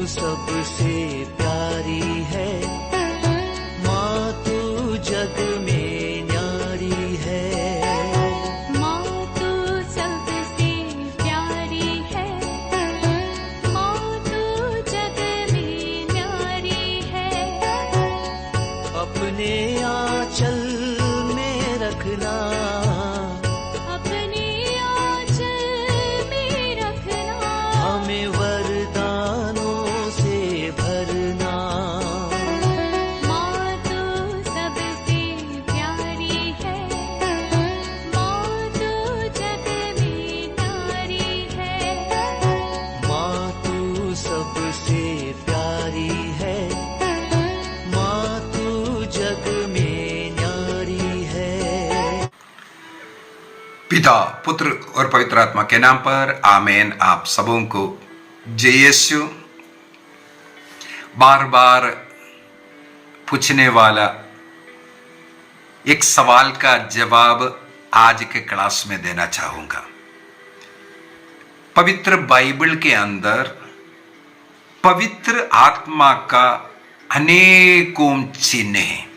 सबसे प्यारी है, माँ तू जग में न्यारी है। माँ तू सबसे प्यारी है, माँ तू जग में न्यारी है। अपने आंचल में रखना, अपने आंचल में रखना, हमें वरदानों से भरना। माँ तू सबसे प्यारी है, माँ तू जग में न्यारी है। माँ तू सबसे प्यारी है, माँ तू जग में न्यारी है। पिता, पुत्र और पवित्र आत्मा के नाम पर आमीन। आप सबों को जय यीशु। बार बार पूछने वाला एक सवाल का जवाब आज के क्लास में देना चाहूंगा। पवित्र बाइबल के अंदर पवित्र आत्मा का अनेकों चिन्ह हैं,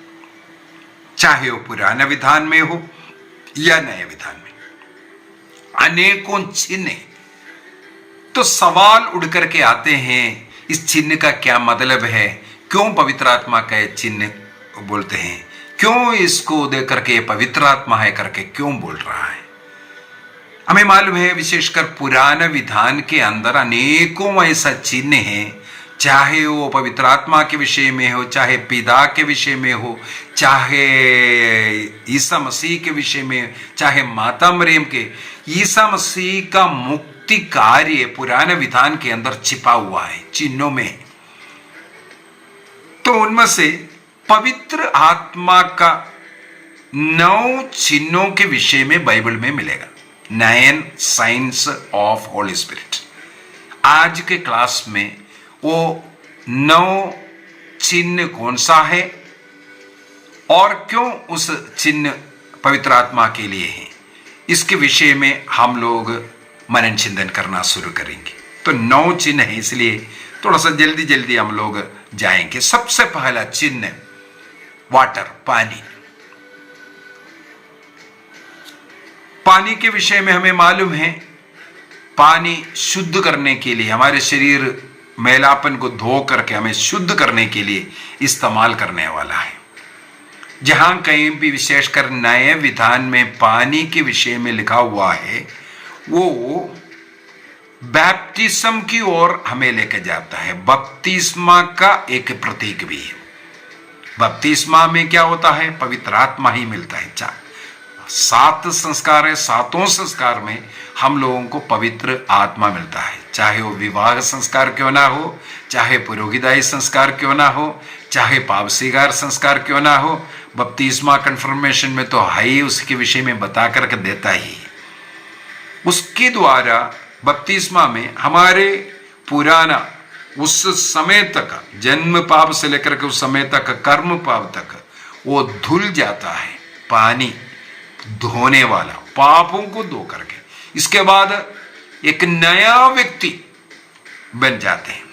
चाहे वो पुराने विधान में हो या नए विधान में, अनेकों चिन्ह। तो सवाल उड़ करके आते हैं, इस चिन्ह का क्या मतलब है? क्यों पवित्र आत्मा का चिन्ह बोलते हैं? क्यों इसको देख करके पवित्र आत्मा है करके क्यों बोल रहा है? हमें मालूम है विशेषकर पुराने विधान के अंदर अनेकों ऐसा चिन्ह है, चाहे वो पवित्र आत्मा के विषय में हो, चाहे पिता के विषय में हो, चाहे ईसा मसीह के विषय में, चाहे माता मरियम के। ईसा मसीह का मुक्ति कार्य पुराने विधान के अंदर छिपा हुआ है चिन्हों में। तो उनमें से पवित्र आत्मा का 9 चिन्हों के विषय में बाइबल में मिलेगा। 9 साइंस ऑफ होली स्पिरिट। आज के क्लास में वो 9 चिन्ह कौन सा है और क्यों उस चिन्ह पवित्र आत्मा के लिए है, इसके विषय में हम लोग मनन चिंतन करना शुरू करेंगे। तो 9 चिन्ह है, इसलिए थोड़ा सा जल्दी जल्दी हम लोग जाएंगे। सबसे पहला चिन्ह वाटर, पानी। पानी के विषय में हमें मालूम है, पानी शुद्ध करने के लिए, हमारे शरीर मैलापन को धो करके हमें शुद्ध करने के लिए इस्तेमाल करने वाला है। जहां कहीं भी विशेषकर नए विधान में पानी के विषय में लिखा हुआ है, वो बैप्टिज्म की ओर हमें लेकर जाता है। बपतिस्मा का एक प्रतीक भी है। बपतिस्मा में क्या होता है? पवित्र आत्मा ही मिलता है। 7 संस्कार है, 7 संस्कार में हम लोगों को पवित्र आत्मा मिलता है। चाहे वो विवाह संस्कार क्यों ना हो, चाहे पुरोहिताई संस्कार क्यों ना हो, चाहे पापसीगार संस्कार क्यों ना हो, बपतिस्मा कन्फर्मेशन में तो है ही, उसके विषय में बता करके देता ही। उसके द्वारा बपतिस्मा में हमारे पुराना उस समय तक, जन्म पाप से लेकर के उस समय तक कर्म पाप तक वो धुल जाता है। पानी धोने वाला, पापों को धो करके इसके बाद एक नया व्यक्ति बन जाते हैं।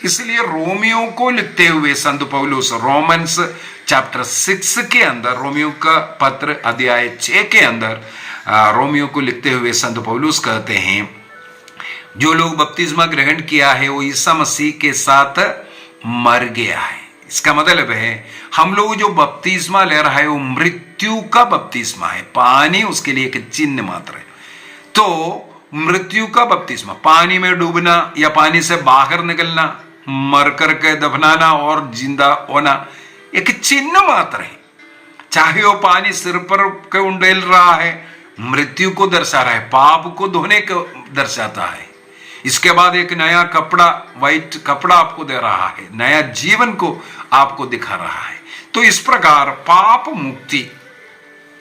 इसलिए रोमियो को लिखते हुए संत पौलुस रोमन्स चैप्टर 6 के अंदर, रोमियो का पत्र अध्याय 6 के अंदर रोमियो को लिखते हुए संत पौलुस कहते हैं, जो लोग बपतिस्मा ग्रहण किया है वो ईसा मसीह के साथ मर गया है। इसका मतलब है हम लोग जो बपतिस्मा ले रहा है वो मृत्यु का बपतिस्मा है। पानी उसके लिए एक चिन्ह मात्र है। तो मृत्यु का बपतिस्मा, पानी में डूबना या पानी से बाहर निकलना, मर करके दफनाना और जिंदा होना, एक चिन्ह मात्र है। चाहे वो पानी सिर पर के उंडेल रहा है, मृत्यु को दर्शा रहा है, पाप को धोने को दर्शाता है। इसके बाद एक नया कपड़ा, व्हाइट कपड़ा आपको दे रहा है, नया जीवन को आपको दिखा रहा है। तो इस प्रकार पाप मुक्ति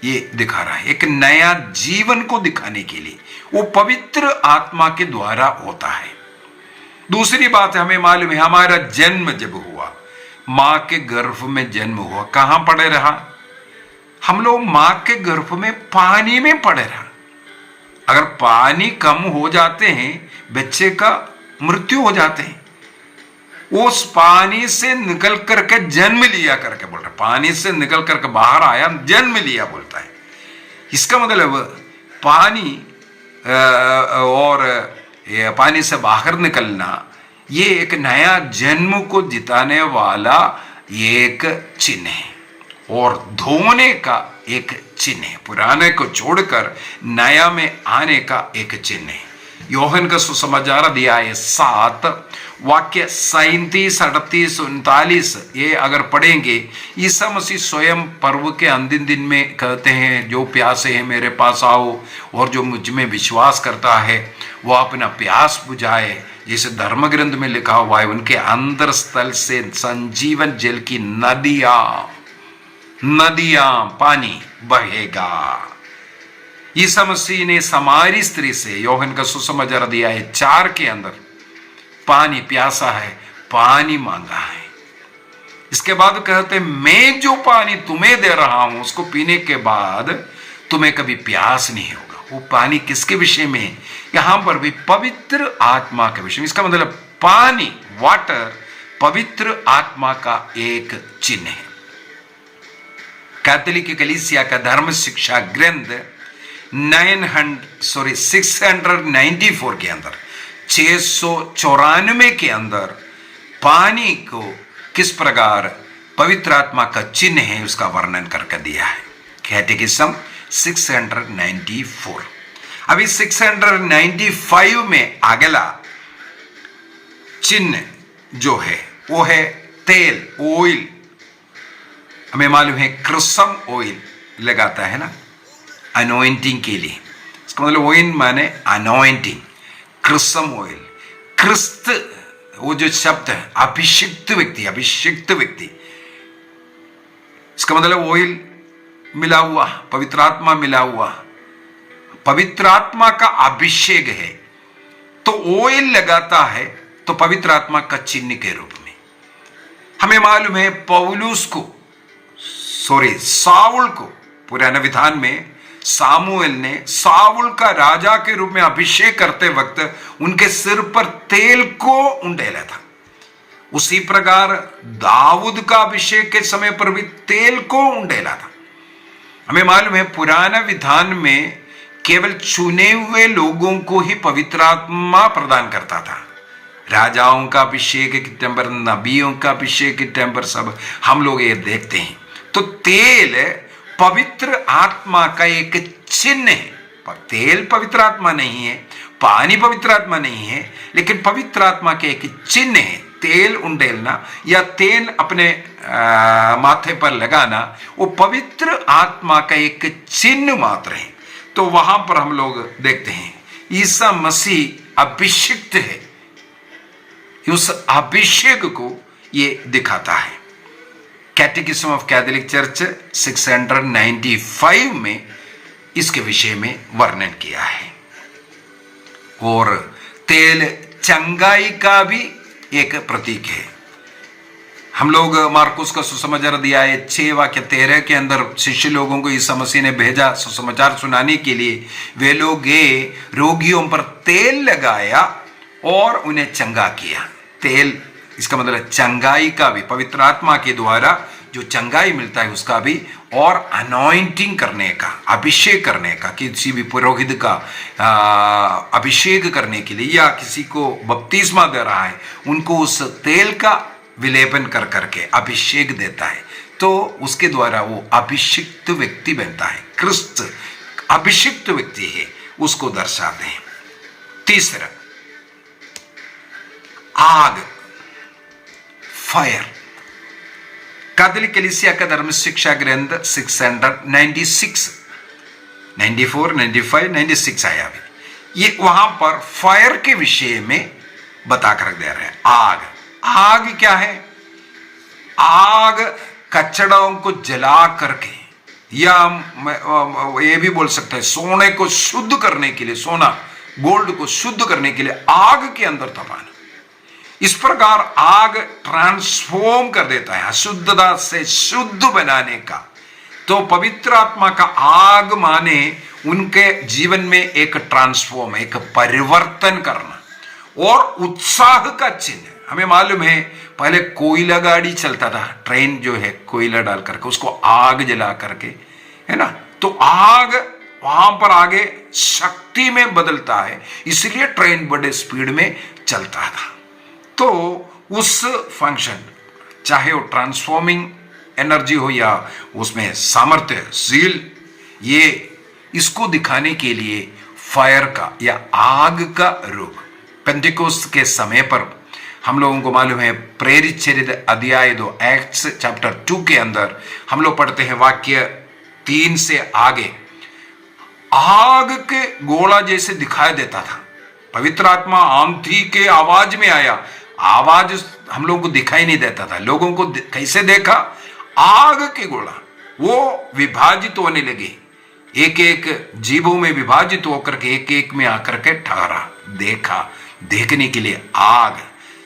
ये दिखा रहा है, एक नया जीवन को दिखाने के लिए वो पवित्र आत्मा के द्वारा होता है। दूसरी बात है, हमें मालूम है हमारा जन्म जब हुआ, मां के गर्भ में जन्म हुआ, कहां पड़े रहा? हम लोग मां के गर्भ में पानी में पड़े रहा। अगर पानी कम हो जाते हैं बच्चे का मृत्यु हो जाते हैं। उस पानी से निकल करके जन्म लिया करके बोल रहा है, पानी से निकल करके बाहर आया, जन्म लिया बोलता है। इसका मतलब पानी और पानी से बाहर निकलना ये एक नया जन्म को जिताने वाला एक चिन्ह है और धोने का एक चिन्ह है, पुराने को छोड़कर नया में आने का एक चिन्ह है। യോഹൻ का सुसमाचार अध्याय 7 वाक्य 37, 38, 39 ये अगर पढ़ेंगे, ईसा मसीह स्वयं पर्व के अंतिम दिन में कहते हैं, जो प्यासे हैं मेरे पास आओ और जो मुझ में विश्वास करता है वो अपना प्यास बुझाए, जैसे धर्म ग्रंथ में लिखा हुआ है, उनके अंदर स्थल से संजीवन जल की नदियां पानी बहेगा। ईसा मसीह ने समारी स्त्री से యోహన్ का सुसमाचार अध्याय 4 के अंदर पानी प्यासा है, पानी मांगा है। इसके बाद कहते मैं जो पानी तुम्हें दे रहा हूं उसको पीने के बाद तुम्हें कभी प्यास नहीं होगा। वो पानी किसके विषय में? यहां पर भी पवित्र आत्मा के विषय में। इसका मतलब पानी, वाटर, पवित्र आत्मा का एक चिन्ह है। कैथोलिक कलीसिया का धर्म शिक्षा ग्रंथ 694 के अंदर 694 के अंदर पानी को किस प्रकार पवित्र आत्मा का चिन्ह है उसका वर्णन करके दिया है। कैटेकिज्म 694। अभी 695 में अगला चिन्ह जो है वो है तेल, ऑयल। हमें मालूम है क्रिसम ऑयल लगाता है ना अनोइंटिंग के लिए। इसका मतलब ऑयल माने अनोइंटिंग, क्रिसम ऑयल। क्रिस्त वो जो शब्द है अभिषिक्त व्यक्ति, अभिषिक्त व्यक्ति, इसका मतलब ऑयल मिला हुआ, पवित्र आत्मा मिला हुआ, पवित्र आत्मा का अभिषेक है। तो ऑयल लगाता है तो पवित्र आत्मा का चिन्ह के रूप में। हमें मालूम है साउल को पुराने विधान में सामुएल ने साउल का राजा के रूप में अभिषेक करते वक्त उनके सिर पर तेल को उंडेला था। उसी प्रकार दाऊद का अभिषेक के समय पर भी तेल को उंडेला था। हमें मालूम है पुराना विधान में केवल चुने हुए लोगों को ही पवित्र आत्मा प्रदान करता था। राजाओं का अभिषेक के टाइम पर, नबियों का अभिषेक के टाइम पर सब हम लोग ये देखते हैं। तो तेल पवित्र आत्मा का एक चिन्ह है। तेल पवित्र आत्मा नहीं है, पानी पवित्र आत्मा नहीं है, लेकिन पवित्र आत्मा के एक चिन्ह है। तेल उंडेलना या तेल अपने माथे पर लगाना वो पवित्र आत्मा का एक चिन्ह मात्र है। तो वहां पर हम लोग देखते हैं ईसा मसीह अभिषिक्त है, उस अभिषेक को ये दिखाता है। कैटेकिज्म ऑफ कैथोलिक चर्च 695 में इसके विषय में वर्णन किया है। और तेल चंगाई का भी एक प्रतीक है। हम लोग मार्कुस का सुसमाचार अध्याय 6 वाक्य 13 के अंदर शिष्य लोगों को ईसा मसीह ने भेजा सुसमाचार सुनाने के लिए। वे लोग गए, रोगियों पर तेल लगाया और उन्हें चंगा किया। तेल इसका मतलब चंगाई का भी, पवित्र आत्मा के द्वारा जो चंगाई मिलता है उसका भी, और अनॉइंटिंग करने का, अभिषेक करने का, किसी भी पुरोहित का अभिषेक करने के लिए या किसी को बपतिस्मा दे रहा है उनको उस तेल का विलेपन कर करके अभिषेक देता है। तो उसके द्वारा वो अभिषिक्त व्यक्ति बनता है। क्रिस्त अभिषिक्त व्यक्ति है, उसको दर्शाते हैं। तीसरा आग, फायर। कैथोलिक कलीसिया का धर्म शिक्षा ग्रंथ 696, 94, 95, 96 आया अभी। ये वहां पर फायर के विषय में बता कर दे रहे हैं। आग, आग क्या है? आग कचड़ों को जला करके, या ये भी बोल सकते हैं सोने को शुद्ध करने के लिए, सोना गोल्ड को शुद्ध करने के लिए आग के अंदर तपाना। इस प्रकार आग ट्रांसफॉर्म कर देता है, अशुद्धता से शुद्ध बनाने का। तो पवित्र आत्मा का आग माने उनके जीवन में एक ट्रांसफॉर्म, एक परिवर्तन करना और उत्साह का चिन्ह। हमें मालूम है पहले कोयला गाड़ी चलता था, ट्रेन जो है कोयला डाल करके उसको आग जला करके, है ना, तो आग वहां पर आगे शक्ति में बदलता है, इसलिए ट्रेन बड़े स्पीड में चलता था। तो उस फंक्शन, चाहे वो ट्रांसफॉर्मिंग एनर्जी हो या उसमें सामर्थ्य, सील, ये इसको दिखाने के लिए फायर का या आग का रूप पेंटिकोस्ट के समय पर हम लोगों को मालूम है, प्रेरित चरित्र अध्याय 2 एक्ट्स चैप्टर 2 के अंदर हम लोग पढ़ते हैं वाक्य 3 से आगे, आग के गोला जैसे दिखाई देता था। पवित्र आत्मा आंधी के आवाज में आया, आवाज हम लोगों को दिखाई नहीं देता था। लोगों को कैसे देखा? आग के गोला वो विभाजित होने लगे, एक एक जीवों में विभाजित होकर के एक एक में आकर के ठहरा, देखा, देखने के लिए आग,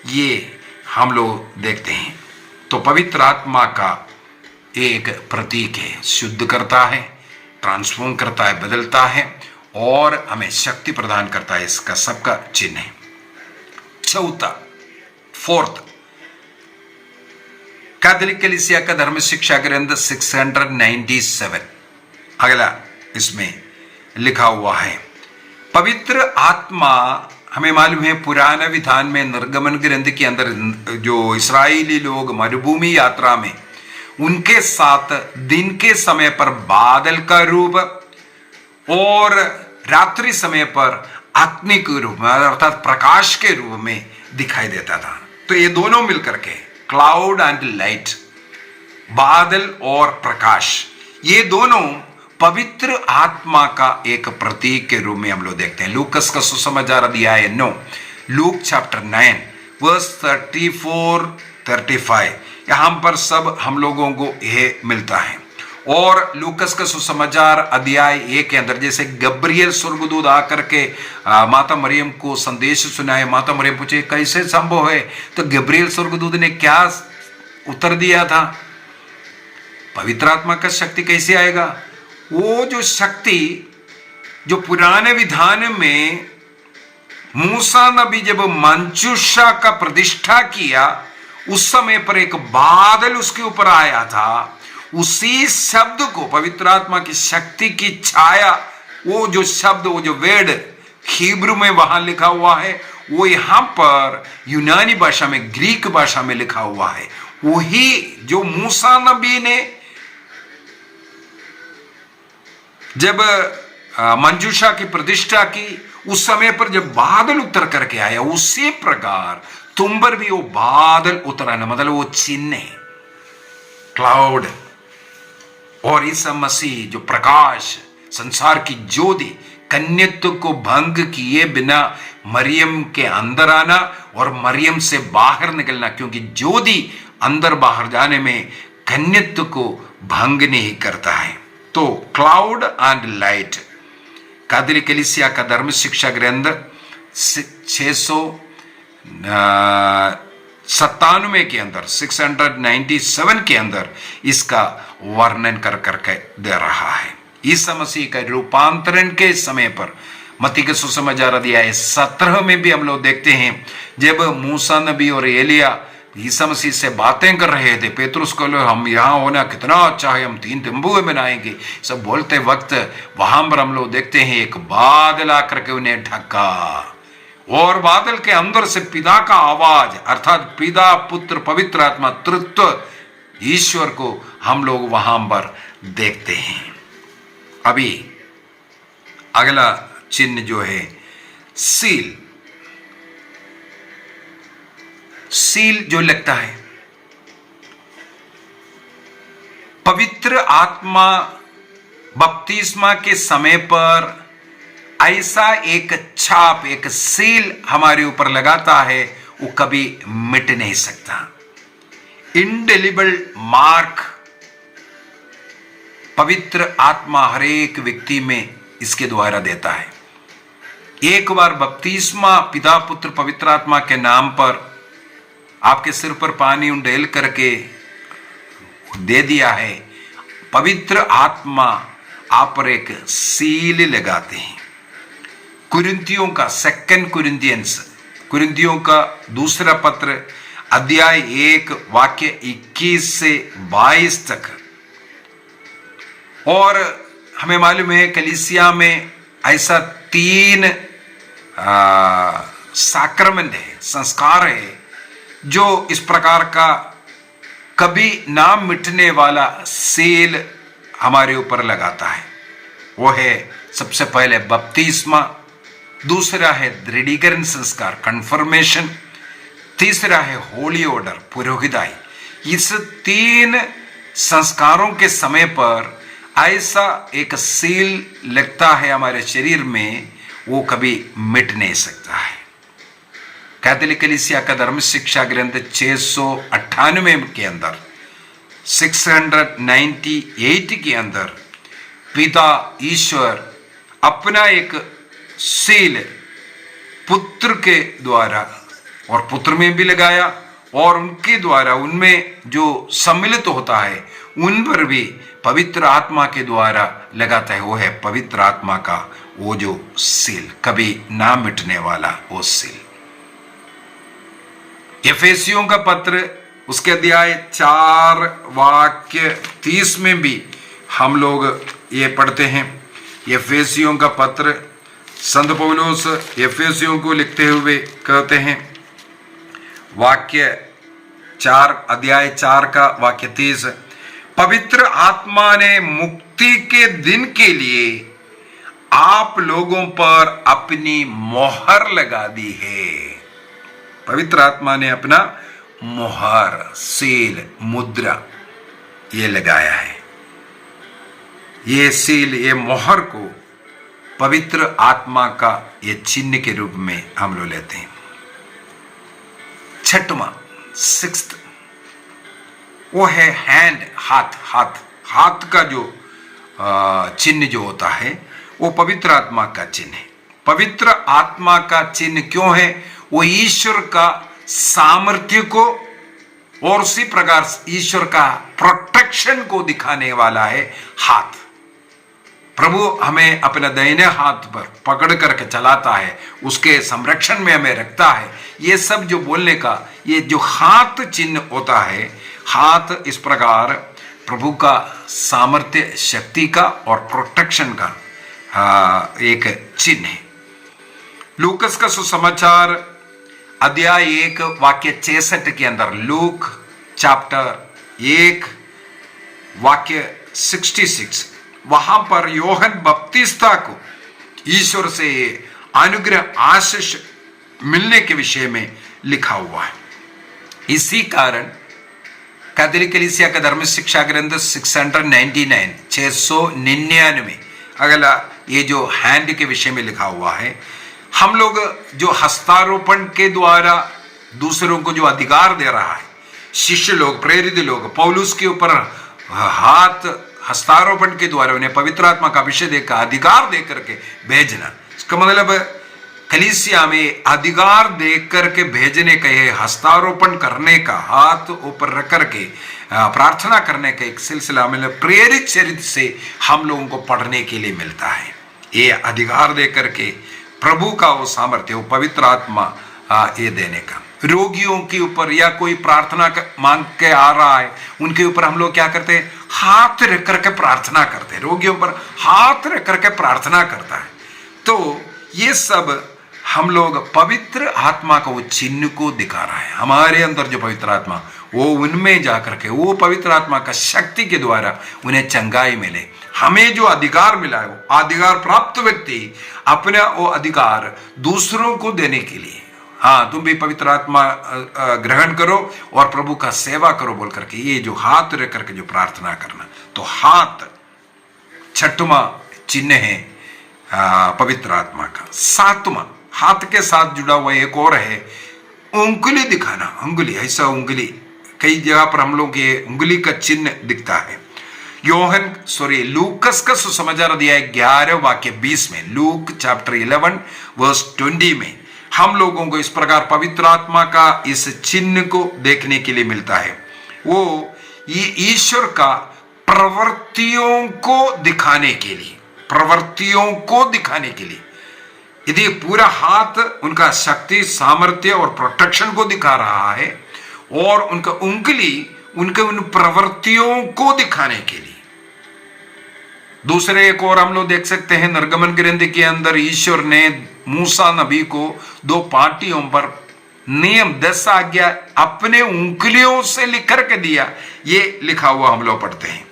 ये हम लोग देखते हैं। तो पवित्र आत्मा का एक प्रतीक है, शुद्ध करता है, ट्रांसफॉर्म करता है, बदलता है और हमें शक्ति प्रदान करता है, इसका सबका चिन्ह है। चौथा, फोर्थ, कैथोलिक कलीसिया का धर्म शिक्षा ग्रंथ 697, अगला इसमें लिखा हुआ है, पवित्र आत्मा, हमें मालूम है पुराना विधान में निर्गमन ग्रंथ के अंदर जो इस्राएली लोग मरुभूमि यात्रा में उनके साथ दिन के समय पर बादल का रूप और रात्रि समय पर अग्नि के रूप में अर्थात प्रकाश के रूप में दिखाई देता था। तो ये दोनों मिलकर के क्लाउड एंड लाइट, बादल और प्रकाश, ये दोनों पवित्र आत्मा का एक प्रतीक के रूप में हम लोग देखते हैं। लूकस का सुसमाचार अध्याय 9, लूक चैप्टर 9 वर्स 34-35, यहां पर सब हम लोगों को यह मिलता है। और लूकस का सुसमाचार अध्याय 1 के अंदर जैसे गब्रियल स्वर्गदूत आकर के माता मरियम को संदेश सुनाए, माता मरियम पूछे कैसे संभव है, तो गब्रियल स्वर्गदूत ने क्या उत्तर दिया था? पवित्र आत्मा का शक्ति कैसे आएगा? वो जो शक्ति जो पुराने विधान में मूसा नबी जब मंजूषा का प्रतिष्ठा किया उस समय पर एक बादल उसके ऊपर आया था, उसी शब्द को पवित्र आत्मा की शक्ति की छाया, वो जो शब्द, वो जो वेड हिब्रू में वहां लिखा हुआ है, वो यहां पर यूनानी भाषा में, ग्रीक भाषा में लिखा हुआ है। वही जो मूसा नबी ने जब मंजूषा की प्रतिष्ठा की उस समय पर जब बादल उतर करके आया, उसी प्रकार तुम पर भी वो बादल उतराना, मतलब वो चिन्ह है, क्लाउड। और ईसा मसीह जो प्रकाश, संसार की ज्योति, कन्यत्व को भंग किए बिना मरियम के अंदर आना और मरियम से बाहर निकलना, क्योंकि ज्योति अंदर बाहर जाने में कन्यत्व को भंग नहीं करता है। तो क्लाउड एंड लाइट, कैथोलिक कलीसिया का धर्म शिक्षा ग्रंथ 697 के अंदर, 697 के अंदर इसका वर्णन कर करके दे रहा है। ईसा मसीह का रूपांतरण के समय पर मत्ती के सुसमाचार अध्याय 17 में भी हम लोग देखते हैं, जब मूसा नबी और एलिया ईसा मसीह से बातें कर रहे थे, पेतरुस को हम यहाँ होना कितना अच्छा है, हम 3 तंबू बनाएंगे, सब बोलते वक्त वहां पर हम लोग देखते हैं एक बादल आकर के उन्हें ढका और बादल के अंदर से पिता का आवाज, अर्थात पिता, पुत्र, पवित्र आत्मा, तृत्व ईश्वर को हम लोग वहां पर देखते हैं। अभी अगला चिन्ह जो है सील, सील जो लगता है, पवित्र आत्मा बपतिस्मा के समय पर ऐसा एक छाप, एक सील हमारे ऊपर लगाता है, वो कभी मिट नहीं सकता। इंडेलिबल मार्क पवित्र आत्मा हर एक व्यक्ति में इसके द्वारा देता है। एक बार बपतिस्मा पिता, पुत्र, पवित्र आत्मा के नाम पर आपके सिर पर पानी उंडेल करके दे दिया है, पवित्र आत्मा आप पर एक सील लगाते हैं। कुरिन्थियों का 2 कुरिन्थियंस कुरिन्थियों का दूसरा पत्र अध्याय 1 वाक्य 21 से 22 तक। और हमें मालूम है कलीसिया में ऐसा 3 साक्रमेंट है, संस्कार है, जो इस प्रकार का कभी ना मिटने वाला सील हमारे ऊपर लगाता है। वो है सबसे पहले बपतिस्मा, दूसरा है दृढ़ीकरण संस्कार कन्फर्मेशन, तीसरा है होली ऑर्डर पुरोहिताई। इस 3 संस्कारों के समय पर ऐसा एक सील लगता है हमारे शरीर में, वो कभी मिट नहीं सकता है। कैथोलिक कलीसिया का धर्म शिक्षा ग्रंथ 698 के अंदर 698 के अंदर पिता ईश्वर अपना एक सील पुत्र के द्वारा और पुत्र में भी लगाया, और उनके द्वारा उनमें जो सम्मिलित होता है उन पर भी पवित्र आत्मा के द्वारा लगाता है। वो है पवित्र आत्मा का वो जो सील, कभी ना मिटने वाला वो सील। एफेसियों का पत्र उसके अध्याय 4 वाक्य 30 में भी हम लोग ये पढ़ते हैं। एफेसियों का पत्र संत पौलुस एफेसियों को लिखते हुए कहते हैं, वाक्य 4 अध्याय 4 का वाक्य 30, पवित्र आत्मा ने मुक्ति के दिन के लिए आप लोगों पर अपनी मोहर लगा दी है। पवित्र आत्मा ने अपना मोहर, सील, मुद्रा ये लगाया है। ये सील, ये मोहर को पवित्र आत्मा का ये चिन्ह के रूप में हम लोग लेते हैं। 6वां 6th वो है हैंड, हाथ का जो चिन्ह जो होता है वो पवित्र आत्मा का चिन्ह है। पवित्र आत्मा का चिन्ह क्यों है? वो ईश्वर का सामर्थ्य को और उसी प्रकार ईश्वर का प्रोटेक्शन को दिखाने वाला है हाथ। प्रभु हमें अपने दाहिने हाथ पर पकड़ करके चलाता है, उसके संरक्षण में हमें रखता है। ये सब जो बोलने का ये जो हाथ चिन्ह होता है, हाथ इस प्रकार प्रभु का सामर्थ्य, शक्ति का और प्रोटेक्शन का एक चिन्ह है। लूकस का सुसमाचार अध्याय 1 वाक्य 66 के अंदर, लूक चैप्टर 1 वाक्य 66, वहां पर योहन बपतिस्ता को ईश्वर से अनुग्रह आशीष मिलने के विषय में लिखा हुआ है। इसी कारण कैथोलिक कलीसिया का धर्म शिक्षा ग्रंथ 699 अगला ये जो हैंड के विषय में लिखा हुआ है, हम लोग जो हस्तारोपण के द्वारा दूसरों को जो अधिकार दे रहा है, शिष्य लोग, प्रेरित लोग पौलुस के ऊपर हाथ हस्तारोपण के द्वारा उन्हें पवित्र आत्मा का अभिषेक का अधिकार दे करके भेजना। इसका मतलब कलीसिया में अधिकार दे करके भेजने का, ये हस्तारोपण करने का, हाथ ऊपर रख करके प्रार्थना करने का एक सिलसिला में प्रेरित चरित्र से हम लोगों को पढ़ने के लिए मिलता है। ये अधिकार दे करके प्रभु का वो सामर्थ्य, वो पवित्र आत्मा ये देने का। रोगियों के ऊपर या कोई प्रार्थना मांग के आ रहा है, उनके ऊपर हम लोग क्या करते हैं? हाथ रख करके प्रार्थना करते हैं। रोगियों पर हाथ रख करके प्रार्थना करता है। तो ये सब हम लोग पवित्र आत्मा का वो चिन्ह को दिखा रहा है। हमारे अंदर जो पवित्र आत्मा, वो उनमें जाकर के वो पवित्र आत्मा का शक्ति के द्वारा उन्हें चंगाई मिले। हमें जो अधिकार मिला है, वो अधिकार प्राप्त व्यक्ति अपना वो अधिकार दूसरों को देने के लिए, हाँ तुम भी पवित्र आत्मा ग्रहण करो और प्रभु का सेवा करो बोल करके, ये जो हाथ रख करके जो प्रार्थना करना, तो हाथ 6वां चिन्ह है पवित्र आत्मा का। 7वां हाथ के साथ जुड़ा हुआ एक और है उंगली दिखाना। उंगली, ऐसा उंगली कई जगह पर हम लोग ये उंगली का चिन्ह दिखता है। लूकस का सुसमाचार अध्याय 11 वाक्य 20 में, लूक चैप्टर 11 वर्स 20 में हम लोगों को इस प्रकार पवित्र आत्मा का इस चिन्ह को देखने के लिए मिलता है। वो ये ईश्वर का प्रवृत्तियों को दिखाने के लिए, प्रवृत्तियों को दिखाने के लिए, यदि पूरा हाथ उनका शक्ति, सामर्थ्य और प्रोटेक्शन को दिखा रहा है, और उनका उंगली उनके उन प्रवृत्तियों को दिखाने के लिए। दूसरे एक और हम लोग देख सकते हैं, निर्गमन ग्रंथ के अंदर ईश्वर ने मूसा नबी को 2 पाटियों पर नियम 10 आज्ञा अपने उंगलियों से लिख करके दिया। ये लिखा हुआ हम लोग पढ़ते हैं।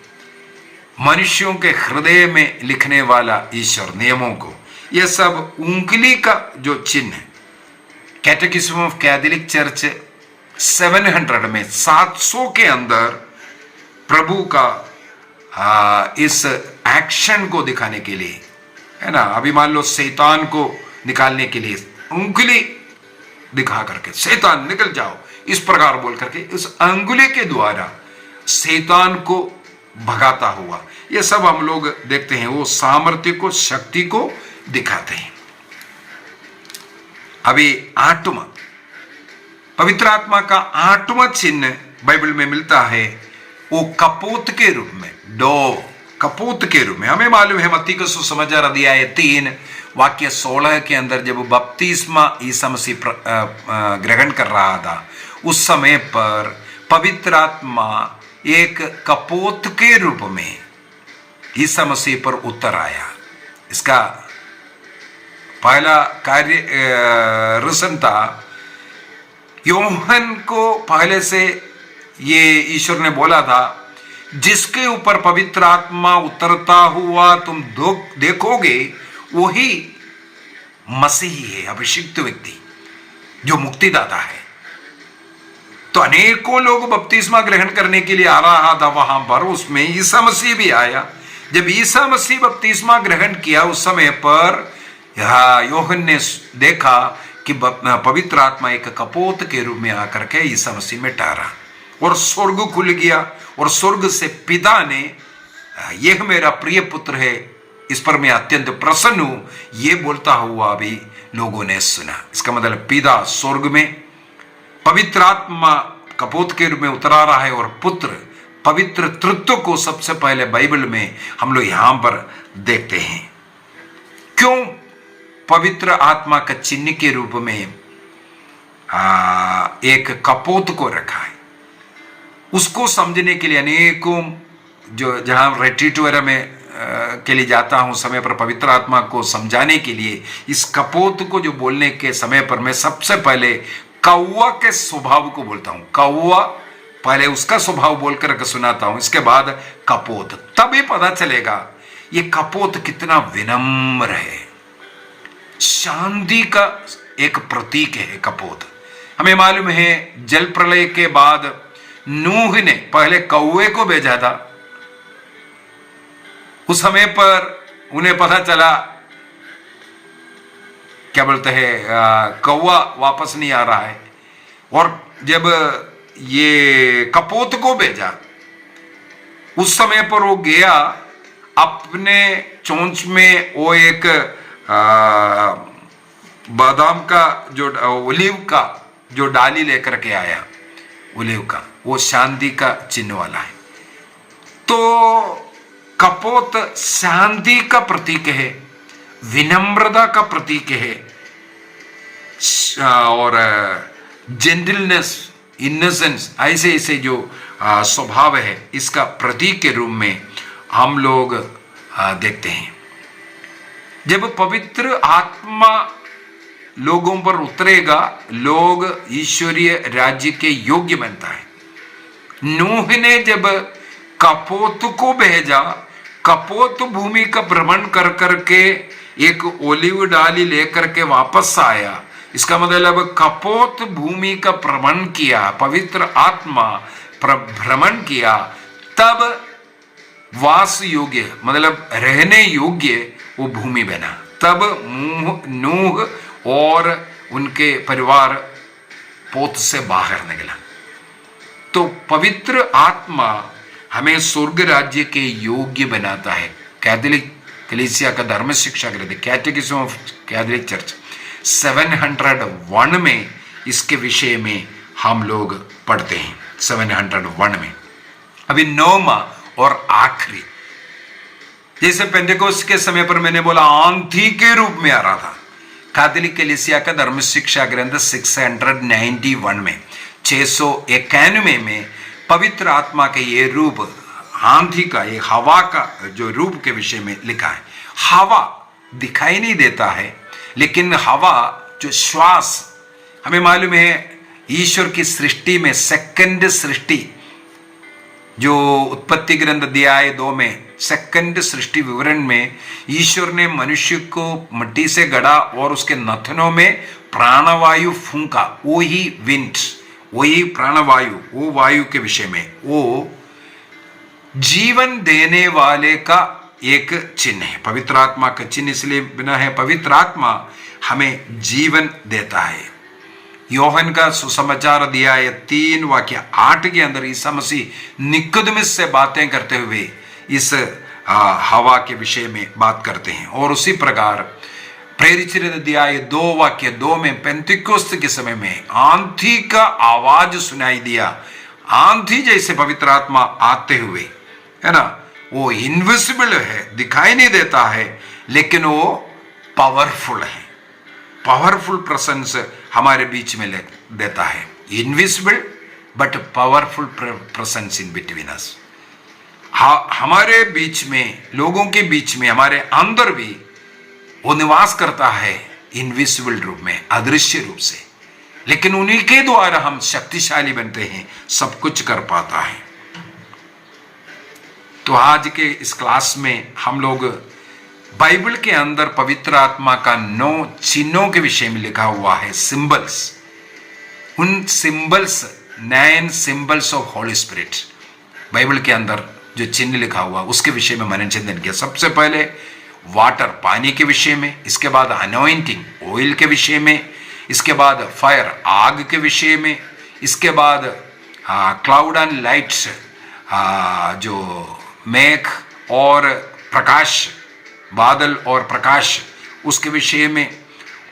मनुष्यों के हृदय में लिखने वाला ईश्वर नियमों को, यह सब उंगली का जो चिन्ह है। कैटेकिज्म ऑफ कैथोलिक चर्च 700 में 700 के अंदर प्रभु का इस एक्शन को दिखाने के लिए, है ना, अभी मान लो शैतान को निकालने के लिए उंगली दिखा करके शैतान निकल जाओ, इस प्रकार बोल करके उस अंगुली के द्वारा शैतान को भगाता हुआ, ये सब हम लोग देखते हैं। वो सामर्थ्य को, शक्ति को दिखाते हैं। अभी 8वां पवित्र आत्मा का 8वां चिन्ह बाइबल में मिलता है, वो कपोत के रूप में, कपोत के रूप में। हमें मालूम है मत्ती का सुसमाचार अध्याय 3 वाक्य 16 के अंदर जब बपतिस्मा ईसा मसीह ग्रहण कर रहा था, उस समय पर पवित्र आत्मा एक कपोत के रूप में ईसा मसीह पर उतर आया। इसका पहला कार्य रसन था, योहन को पहले से ये ईश्वर ने बोला था, जिसके ऊपर पवित्र आत्मा उतरता हुआ तुम देखोगे वही मसीही है, अभिषिक्त व्यक्ति जो मुक्तिदाता है। तो अनेकों लोग बपतिस्मा ग्रहण करने के लिए आ रहा था वहां पर, उसमें ईसा मसीह भी आया। जब ईसा मसीह बपतिस्मा ग्रहण किया, उस समय पर योहन ने देखा कि पवित्र आत्मा एक कपोत के रूप में आकर के ईसा मसीह में ठहरा, और स्वर्ग खुल गया, और स्वर्ग से पिता ने, यह मेरा प्रिय पुत्र है, इस पर मैं अत्यंत प्रसन्न हूं, ये बोलता हुआ भी लोगों ने सुना। इसका मतलब पिता स्वर्ग में, पवित्र आत्मा कपोत के रूप में उतरा रहा है, और पुत्र पवित्र तृत्व को सबसे पहले बाइबल में हम लोग यहां पर देखते हैं। क्यों पवित्र आत्मा का चिन्ह के रूप में एक कपोत को रखा है, उसको समझने के लिए अनेकों, जो जहां रेट्रीट वगैरह में के लिए जाता हूं समय पर पवित्र आत्मा को समझाने के लिए, इस कपोत को जो बोलने के समय पर मैं सबसे पहले कौवा के स्वभाव को बोलता हूं। कौवा पहले उसका स्वभाव बोलकर के सुनाता हूं, इसके बाद कपोत, तभी पता चलेगा ये कपोत कितना विनम्र है, शांति का एक प्रतीक है कपोत। हमें मालूम है जल प्रलय के बाद नूह ने पहले कौवे को भेजा था। उस समय पर उन्हें पता चला, क्या बोलते हैं, कौवा वापस नहीं आ रहा है, और जब ये कपोत को भेजा, उस समय पर वो गया, अपने चोंच में वो एक बादाम का जो ओलिव का जो डाली लेकर के आया, ओलिव का, वो शांति का चिन्ह वाला है। तो कपोत शांति का प्रतीक है, विनम्रता का प्रतीक है, और जेंटलनेस, इनोसेंस, ऐसे ऐसे जो स्वभाव है, इसका प्रतीक के रूप में हम लोग देखते हैं। जब पवित्र आत्मा लोगों पर उतरेगा, लोग ईश्वरीय राज्य के योग्य बनता है। नूह ने जब कपोत को भेजा, कपोत भूमि का भ्रमण कर करके एक ओलिव डाली लेकर के वापस आया। इसका मतलब कपोत भूमि का भ्रमण किया, पवित्र आत्मा भ्रमण किया, तब वास योग्य, मतलब रहने योग्य वो भूमि बना। तब नूह और उनके परिवार पोत से बाहर निकला। तो पवित्र आत्मा हमें स्वर्ग राज्य के योग्य बनाता है। कैथोलिक कलीसिया का धर्म शिक्षा ग्रंथ, कैटेकिज्म ऑफ कैथोलिक चर्च 701 में इसके विषय में हम लोग पढ़ते हैं। 701 में अभी 9वां और आखिरी, जैसे पेंटेकोस्ट के समय पर मैंने बोला आंधी के रूप में आ रहा था, कैथोलिक कलीसिया का धर्म शिक्षा ग्रंथ 691 में 691 में पवित्र आत्मा के ये रूप, आंधी का, ये हवा का जो रूप के विषय में लिखा है। हवा दिखाई नहीं देता है, लेकिन हवा जो श्वास, हमें मालूम है ईश्वर की सृष्टि में सेकंड सृष्टि, जो उत्पत्ति ग्रंथ अध्याय 2 में सेकंड सृष्टि विवरण में ईश्वर ने मनुष्य को मिट्टी से गढ़ा और उसके नथनों में प्राणवायु फूंका, वो ही विंड, वही प्राणवायु, वो वायु के विषय में, वो जीवन देने वाले का एक चिन्ह है। पवित्र आत्मा का चिन्ह इसलिए बना है, पवित्र आत्मा हमें जीवन देता है। योहन का सुसमाचार अध्याय 3 वाक्य 8 के अंदर ईसा मसीह निकोदेमुस से बातें करते हुए इस हवा के विषय में बात करते हैं। और उसी प्रकार प्रेरित अध्याय 2 वाक्य 2 में पेंतिकोस्त के समय में आंधी का आवाज सुनाई दिया। आंधी जैसे पवित्र आत्मा आते हुए, है ना, वो इनविजिबल है, दिखाई नहीं देता है, लेकिन वो पावरफुल है। पावरफुल प्रेजेंस हमारे बीच में देता है। Invisible but powerful presence in between us. हमारे बीच में, लोगों के बीच में, हमारे अंदर भी वो निवास करता है इनविजिबल रूप में, अदृश्य रूप से, लेकिन उन्हीं के द्वारा हम शक्तिशाली बनते हैं, सब कुछ कर पाता है। तो आज के इस क्लास में हम लोग बाइबल के अंदर पवित्र आत्मा का 9 चिन्हों के विषय में लिखा हुआ है, सिंबल्स। उन symbols, 9 symbols of Holi spirit, Bible के अंदर जो चिन्ह लिखा हुआ उसके विषय में मैंने चिंतन किया। सबसे पहले वाटर, पानी के विषय में, इसके बाद अनॉइंटिंग, ऑयल के विषय में, इसके बाद फायर, आग के विषय में, इसके बाद क्लाउड एंड लाइट्स, जो मेघ और प्रकाश, बादल और प्रकाश, उसके विषय में,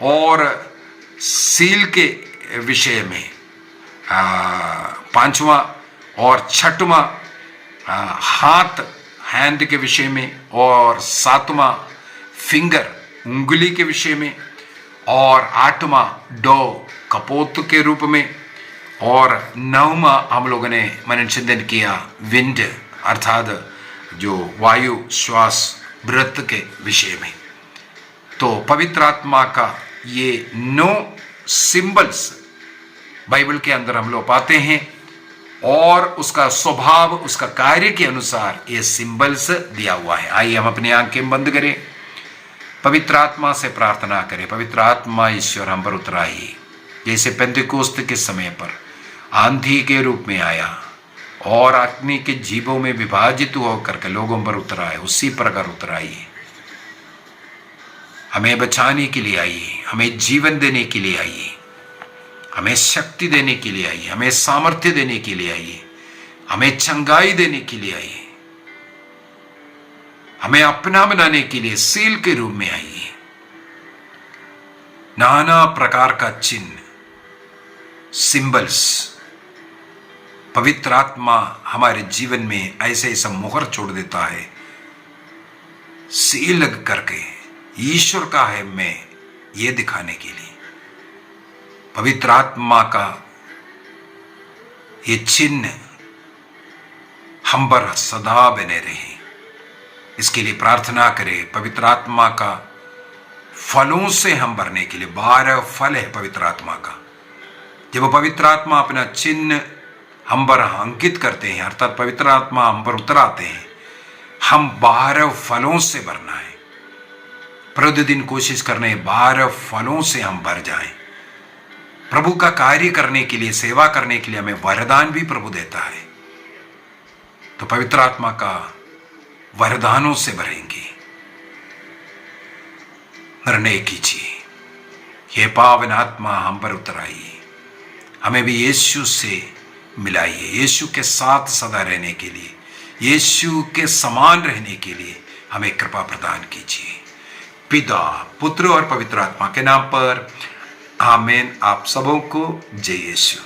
और सील के विषय में 5वां, और 6वां हाथ, हैंड के विषय में, और 7वां फिंगर, उंगली के विषय में, और 8वां डो, कपोत के रूप में, और 9वां हम लोगों ने मनन चिंतन किया विंड, अर्थात जो वायु, श्वास, व्रत के विषय में। तो पवित्र आत्मा का ये 9 सिंबल्स बाइबल के अंदर हम लोग पाते हैं, और उसका स्वभाव, उसका कार्य के अनुसार ये सिंबल्स दिया हुआ है। आइए हम अपनी आंखें बंद करें, पवित्र आत्मा से प्रार्थना करें। पवित्र आत्मा ईश्वर हम पर उतराई, जैसे पेंतिकोस्त के समय पर आंधी के रूप में आया और अग्नि के जीवों में विभाजित होकर के लोगों पर उतर आए, उसी प्रकार उतर आइए। हमें बचाने के लिए आइए, हमें जीवन देने के लिए आइए, हमें शक्ति देने के लिए आइए, हमें सामर्थ्य देने के लिए आइए, हमें चंगाई देने के लिए आइए, हमें अपना बनाने के लिए सील के रूप में आइए। नाना प्रकार का चिन्ह, सिंबल्स, पवित्र आत्मा हमारे जीवन में ऐसे ऐसा मोहर छोड़ देता है, सील लग करके ईश्वर का है मैं, ये दिखाने के लिए। पवित्र आत्मा का ये चिन्ह हम पर सदा बने रहे, इसके लिए प्रार्थना करें। पवित्र आत्मा का फलों से हम भरने के लिए 12 फल है पवित्र आत्मा का। जब पवित्र आत्मा अपना चिन्ह हम पर अंकित करते हैं, अर्थात पवित्र आत्मा हम पर उतर आते हैं, हम 12 फलों से भरना है। प्रतिदिन कोशिश करने 12 फलों से हम भर जाएं। प्रभु का कार्य करने के लिए, सेवा करने के लिए हमें वरदान भी प्रभु देता है। तो पवित्र आत्मा का वरदानों से भरेंगे। निर्णय कीजिए, हे पावन आत्मा हम पर उतर आइए, हमें भी यीशु से मिलाइए। यीशु के साथ सदा रहने के लिए, यीशु के समान रहने के लिए हमें कृपा प्रदान कीजिए। पिता, पुत्र और पवित्र आत्मा के नाम पर आमीन। आप सबों को जय यीशु।